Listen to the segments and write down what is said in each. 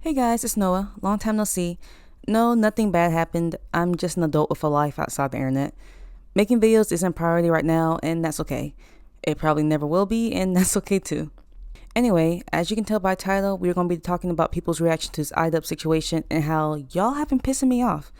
Hey guys, it's Noah. Long time no see. No, nothing bad happened. I'm just an adult with a life outside the internet. Making videos isn't priority right now, and that's okay. It probably never will be, and that's okay too. Anyway, as you can tell by title, we're going to be talking about people's reaction to this iDubbbz situation and how y'all have been pissing me off.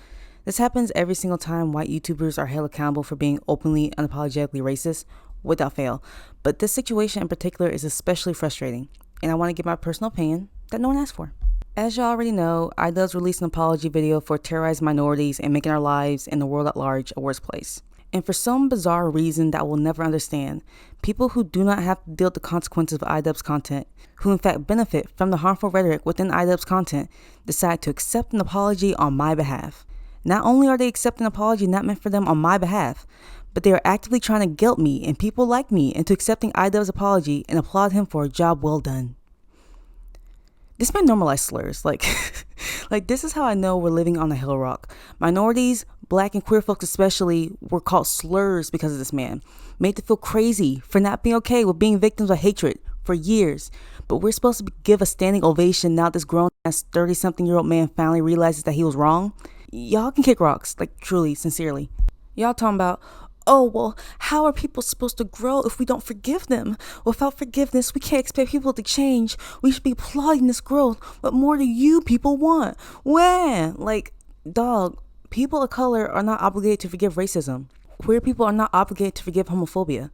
This happens every single time white YouTubers are held accountable for being openly, unapologetically racist, without fail. But this situation in particular is especially frustrating, and I want to give my personal opinion that no one asked for. As y'all already know, iDubbbz released an apology video for terrorizing minorities and making our lives and the world at large a worse place. And for some bizarre reason that I will never understand, people who do not have to deal with the consequences of iDubbbz content, who in fact benefit from the harmful rhetoric within iDubbbz content, decide to accept an apology on my behalf. Not only are they accepting an apology not meant for them on my behalf, but they are actively trying to guilt me and people like me into accepting iDubbbz's apology and applaud him for a job well done. This man normalized slurs. Like this is how I know we're living on a hill rock. Minorities, black and queer folks especially, were called slurs because of this man. Made to feel crazy for not being okay with being victims of hatred for years. But we're supposed to give a standing ovation now this grown-ass 30-something-year-old man finally realizes that he was wrong. Y'all can kick rocks, like truly, sincerely. Y'all talking about, oh, well, how are people supposed to grow if we don't forgive them? Without forgiveness, we can't expect people to change. We should be applauding this growth. What more do you people want? When? Like, dog, people of color are not obligated to forgive racism. Queer people are not obligated to forgive homophobia.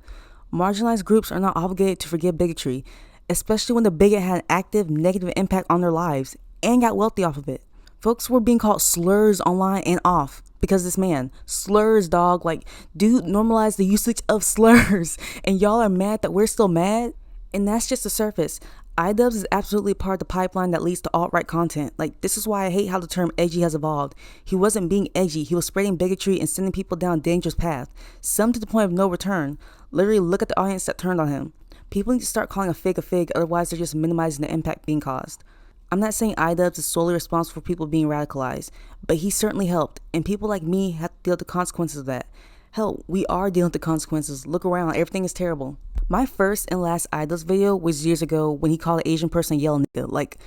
Marginalized groups are not obligated to forgive bigotry, especially when the bigot had an active negative impact on their lives and got wealthy off of it. Folks were being called slurs online and off because this man. Slurs, dog. Like, dude, normalize the usage of slurs. And y'all are mad that we're still mad? And that's just the surface. iDubbbz is absolutely part of the pipeline that leads to alt-right content. Like, this is why I hate how the term edgy has evolved. He wasn't being edgy. He was spreading bigotry and sending people down a dangerous path. Some to the point of no return. Literally, look at the audience that turned on him. People need to start calling a fig, otherwise they're just minimizing the impact being caused. I'm not saying iDubbbz is solely responsible for people being radicalized, but he certainly helped, and people like me have to deal with the consequences of that. Hell, we are dealing with the consequences. Look around, everything is terrible. My first and last iDubbbz video was years ago when he called an Asian person a yellow nigga. Like,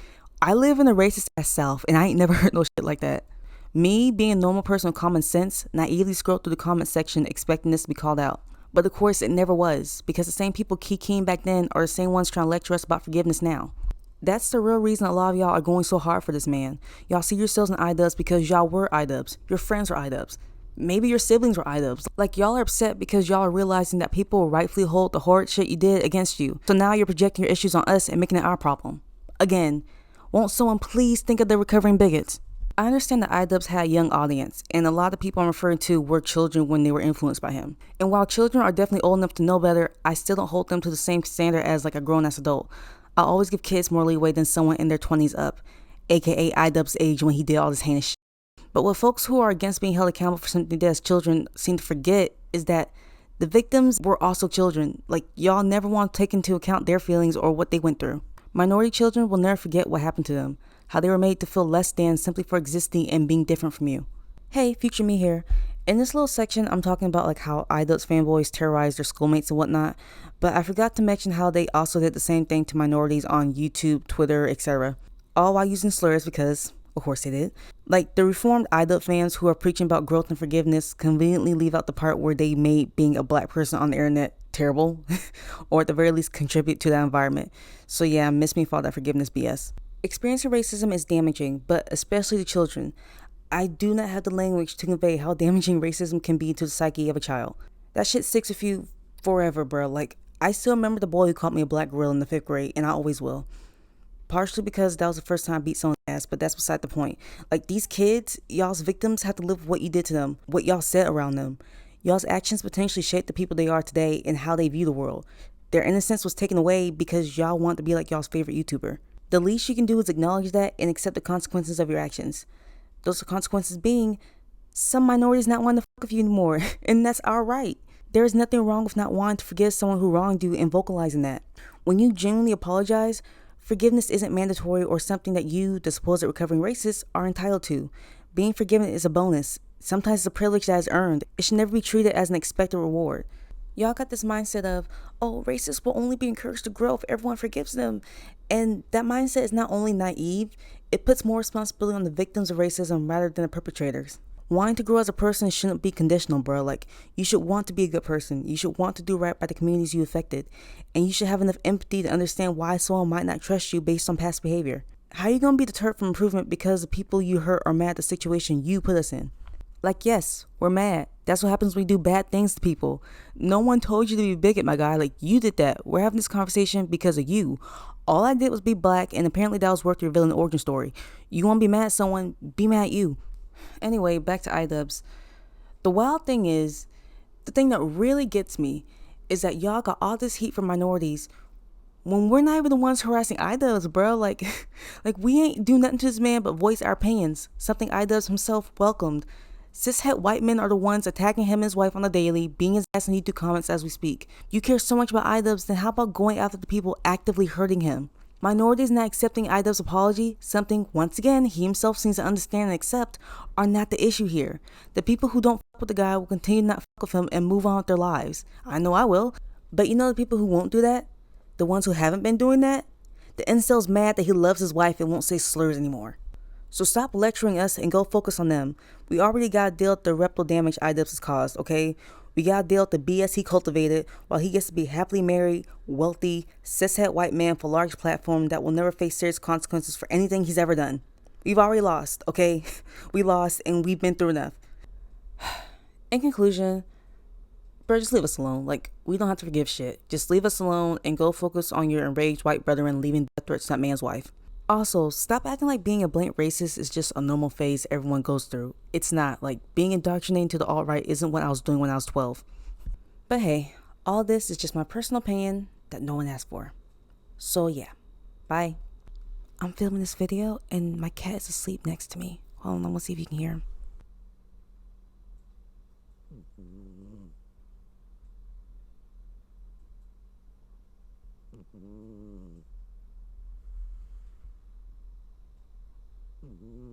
I live in a racist ass South, and I ain't never heard no shit like that. Me, being a normal person with common sense, naively scrolled through the comment section expecting this to be called out. But of course, it never was, because the same people kikiing back then are the same ones trying to lecture us about forgiveness now. That's the real reason a lot of y'all are going so hard for this man. Y'all see yourselves in iDubbbz because y'all were iDubbbz. Your friends were iDubbbz. Maybe your siblings were iDubbbz. Like, y'all are upset because y'all are realizing that people will rightfully hold the horrid shit you did against you. So now you're projecting your issues on us and making it our problem. Again, won't someone please think of the recovering bigots? I understand that iDubbbz had a young audience, and a lot of people I'm referring to were children when they were influenced by him. And while children are definitely old enough to know better, I still don't hold them to the same standard as like a grown-ass adult. I always give kids more leeway than someone in their 20s up, aka iDubbbz's age when he did all this heinous shit. But what folks who are against being held accountable for something they did as children seem to forget is that the victims were also children. Like, y'all never want to take into account their feelings or what they went through. Minority children will never forget what happened to them, how they were made to feel less than simply for existing and being different from you. Hey, future me here. In this little section, I'm talking about like how iDubbbz fanboys terrorize their schoolmates and whatnot, but I forgot to mention how they also did the same thing to minorities on YouTube, Twitter, etc. All while using slurs because, of course they did. Like, the reformed iDubbbz fans who are preaching about growth and forgiveness conveniently leave out the part where they made being a black person on the internet terrible, or at the very least contribute to that environment. So yeah, miss me for all that forgiveness BS. Experiencing racism is damaging, but especially to children. I do not have the language to convey how damaging racism can be to the psyche of a child. That shit sticks with you forever, bro. Like, I still remember the boy who called me a black gorilla in the 5th grade, and I always will. Partially because that was the first time I beat someone's ass, but that's beside the point. Like, these kids, y'all's victims have to live with what you did to them, what y'all said around them. Y'all's actions potentially shape the people they are today and how they view the world. Their innocence was taken away because y'all want to be like y'all's favorite YouTuber. The least you can do is acknowledge that and accept the consequences of your actions. Those consequences being, some minorities not wanting to fuck with you anymore, and that's our right. There is nothing wrong with not wanting to forgive someone who wronged you and vocalizing that. When you genuinely apologize, forgiveness isn't mandatory or something that you, the supposed recovering racist, are entitled to. Being forgiven is a bonus. Sometimes it's a privilege that is earned. It should never be treated as an expected reward. Y'all got this mindset of, oh, racists will only be encouraged to grow if everyone forgives them. And that mindset is not only naive, It puts more responsibility on the victims of racism rather than the perpetrators. Wanting to grow as a person shouldn't be conditional, bro. Like, you should want to be a good person. You should want to do right by the communities you affected. And you should have enough empathy to understand why someone might not trust you based on past behavior. How are you going to be deterred from improvement because the people you hurt are mad at the situation you put us in? Like, yes, we're mad. That's what happens when we do bad things to people. No one told you to be a bigot, my guy. Like, you did that. We're having this conversation because of you. All I did was be black, and apparently that was worth your villain origin story. You want to be mad at someone, be mad at you. Anyway, back to iDubbbz. The wild thing is, the thing that really gets me is that y'all got all this heat from minorities when we're not even the ones harassing iDubbbz, bro. Like we ain't do nothing to this man but voice our opinions, something iDubbbz himself welcomed. Cishet white men are the ones attacking him and his wife on the daily, being his ass in YouTube comments as we speak. You care so much about iDubbbz, then how about going after the people actively hurting him? Minorities not accepting iDubbbz's apology, something, once again, he himself seems to understand and accept, are not the issue here. The people who don't fuck with the guy will continue to not fuck with him and move on with their lives. I know I will. But you know the people who won't do that? The ones who haven't been doing that? The incel's mad that he loves his wife and won't say slurs anymore. So stop lecturing us and go focus on them. We already gotta deal with the reputable damage iDubbbz has caused, okay? We gotta deal with the BS he cultivated while he gets to be happily married, wealthy, cishet white man for a large platform that will never face serious consequences for anything he's ever done. We've already lost, okay? We lost and we've been through enough. In conclusion, bro, just leave us alone. Like, we don't have to forgive shit. Just leave us alone and go focus on your enraged white brethren leaving death threats to that man's wife. Also, stop acting like being a blatant racist is just a normal phase everyone goes through. It's not. Like, being indoctrinated to the alt-right isn't what I was doing when I was 12. But hey, all this is just my personal opinion that no one asked for. So yeah, bye. I'm filming this video and my cat is asleep next to me. Hold on, I'm gonna see if you can hear him. Mm-hmm.